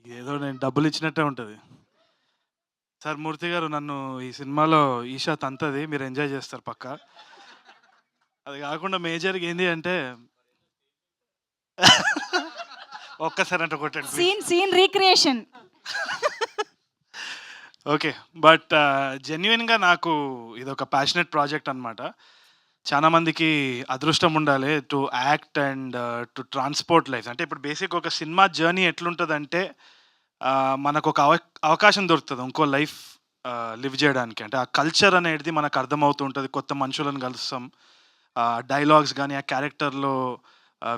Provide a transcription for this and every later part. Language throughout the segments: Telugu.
ఏదో నేను డబ్బులిచ్చినట్టే ఉంటది. సార్ మూర్తి గారు నన్ను ఈ సినిమాలో ఈషా తంతది. మీరు ఎంజాయ్ చేస్తారు పక్కా. అది గాకుండా మేజర్‌గా ఏంది అంటే ఒక్కసారి అంటే కొట్టండి please. Scene recreation. Okay. But జెన్యూన్‌గా నాకు ఇదొక ప్యాషనేట్ ప్రాజెక్ట్ అనమాట. చాలా మందికి అదృష్టం ఉండాలి to act and to transport lives. అంటే ఇప్పుడు బేసిక్ ఒక సినిమా జర్నీ ఎట్లుంటదంటే మనకొక అవకాశం దొరుకుతది. ఇంకో లైఫ్ లివ్ జేయడానికి. అంటే ఆ కల్చర్ అనేది మనకు అర్థమవుతూ ఉంటది. కొత్త మనుషులను కలుస్తాం. డైలాగ్స్ గాని, ఆ క్యారెక్టర్‌లో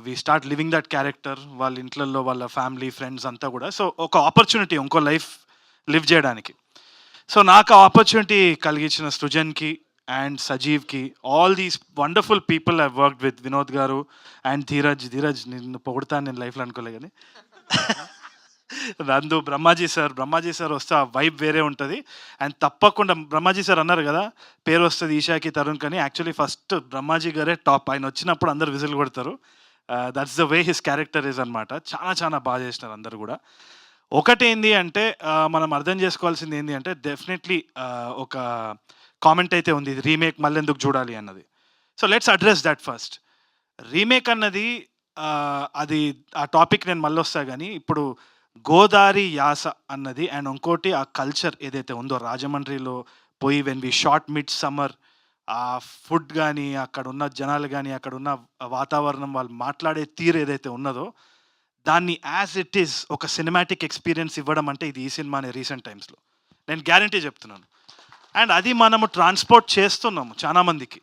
we start living that character. వాళ్ళ ఇంట్లల్లో వాళ్ళ ఫ్యామిలీ, ఫ్రెండ్స్ అంతా గూడా. సో, ఒక ఆపర్చునిటీ ఇంకో లైఫ్ లివ్ జేయడానికి. సో, నాకు ఆ ఆపర్చునిటీ కలిగించిన సృజన్‌కి అండ్ సజీవ్‌కి, all these wonderful people I worked with Vinod garu and Dheeraj. Dheeraj నిన్ను పొగుడుతాను నేను లైఫ్‌లో అనుకోలే గాని. నందు, బ్రహ్మాజీ సార్ వస్తే ఆ వైబ్ వేరే ఉంటది. అండ్ తప్పకుండా బ్రహ్మాజీ సార్ అన్నారు గదా! పేరొస్తది ఈషాకి, తరుణ్‌కని. యాక్చువల్లీ ఫస్ట్ బ్రహ్మాజీ గారే టాప్. ఆయనొచ్చినప్పుడు అందరూ విజిల్ కొడతారు. That's the way his character is అనమాట. చాలా చాలా బా చేసినారు అందరూ గూడా. ఒకటేంది అంటే మనం అర్థం చేసుకోవాల్సింది ఏంది అంటే డెఫినెట్‌లీ ఒక కామెంట్ అయితే ఉంది. ఇది రీమేక్ మళ్ళెందుకు జూడాలి అన్నది. So, let's address that first. Remake అన్నది అది ఆ టాపిక్ నేను మళ్ళొస్తా గానీ, ఇప్పుడు గోదారి యాస అన్నది అండ్ ఇంకోటి ఆ కల్చర్ ఏదైతే ఉందో రాజమండ్రిలో పోయి when we shot mid summer, ఆ ఫుడ్ గానీ, అక్కడున్న జనాలు గానీ, అక్కడున్న వాతావరణం, వాళ్ళు మాట్లాడే తీరు ఏదైతే ఉన్నదో, దాన్ని యాజ్ ఇట్ ఈజ్ ఒక సినిమాటిక్ ఎక్స్‌పీరియన్స్ ఇవ్వడం అంటే ఇది ఈ సినిమానే రీసెంట్ టైమ్స్‌లో. నేను గ్యారంటీ చెప్తున్నాను. అండ్ అది మనము ట్రాన్స్‌పోర్ట్ చేస్తున్నాము చాలా మందికి.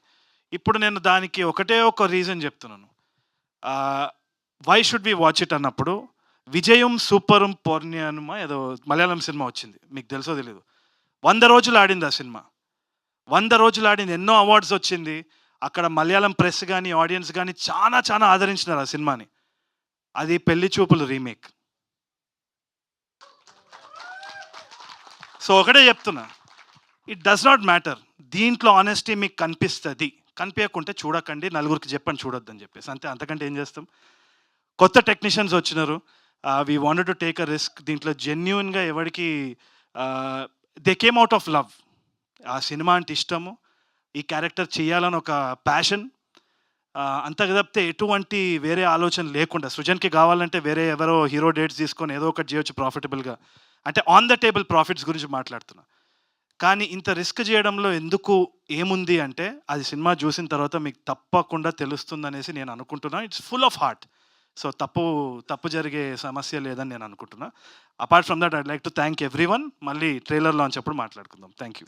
ఇప్పుడు నేను దానికి ఒకటే ఒక రీజన్ చెప్తున్నాను. Why should we watch it అన్నప్పుడు, 'విజయం సూపరం పొర్న్యనుమ' ఏదో మలయాళం సినిమా వచ్చింది. మీకు తెలుసో తెలీదో. 100 రోజులు ఆడింది ఆ సినిమా. 100 రోజులు ఆడింది. ఎన్నో అవార్డ్స్ వచ్చింది. అక్కడ మలయాళం ప్రెస్ గాని, ఆడియన్స్ గాని చాలా చాలా ఆదరించినారు ఆ సినిమాని. అది 'పెళ్లి చూపులు' రీమేక్. సో, ఒకటే చెప్తున్నా. It does not matter. దీంట్లో ఆనెస్టీ మీకు కనిపిస్తది. కనిపియకుంటే చూడకండి. నలుగురికి చెప్పండి చూడొద్దని చెప్పేసి. అంతే, అంతకంటే ఏం చేస్తాం? కొత్త టెక్నీషియన్స్ వచ్చినారు. We wanted to take a risk. దీంట్లో జెన్యూన్‌గా ఎవడికి they came out of love. ఆ సినిమా అంటే ఇష్టము. ఈ క్యారెక్టర్ చేయాలని ఒక ప్యాషన్. అంతే తప్పితే ఎటువంటి వేరే ఆలోచన లేకుండా, సృజన్‌కి కావాలంటే వేరే ఎవరో హీరో డేట్స్ తీసుకొని ఏదో ఒకటి చేయొచ్చు ప్రాఫిటబుల్‌గా. అంటే ఆన్ ద టేబుల్ ప్రాఫిట్స్ గురించి మాట్లాడుతున్నా. కానీ ఇంత రిస్క్ చేయడంలో ఎందుకు ఏముంది అంటే, అది సినిమా చూసిన తర్వాత మీకు తప్పకుండా తెలుస్తుందనేసి నేను అనుకుంటున్నా. It's full of heart. So, తప్పు జరిగే సమస్య లేదని నేను అనుకుంటున్నా. Apart from that I'd like to thank everyone. మళ్ళీ ట్రైలర్ లాంచ్ అప్పుడు మాట్లాడుకుందాం. Thank you.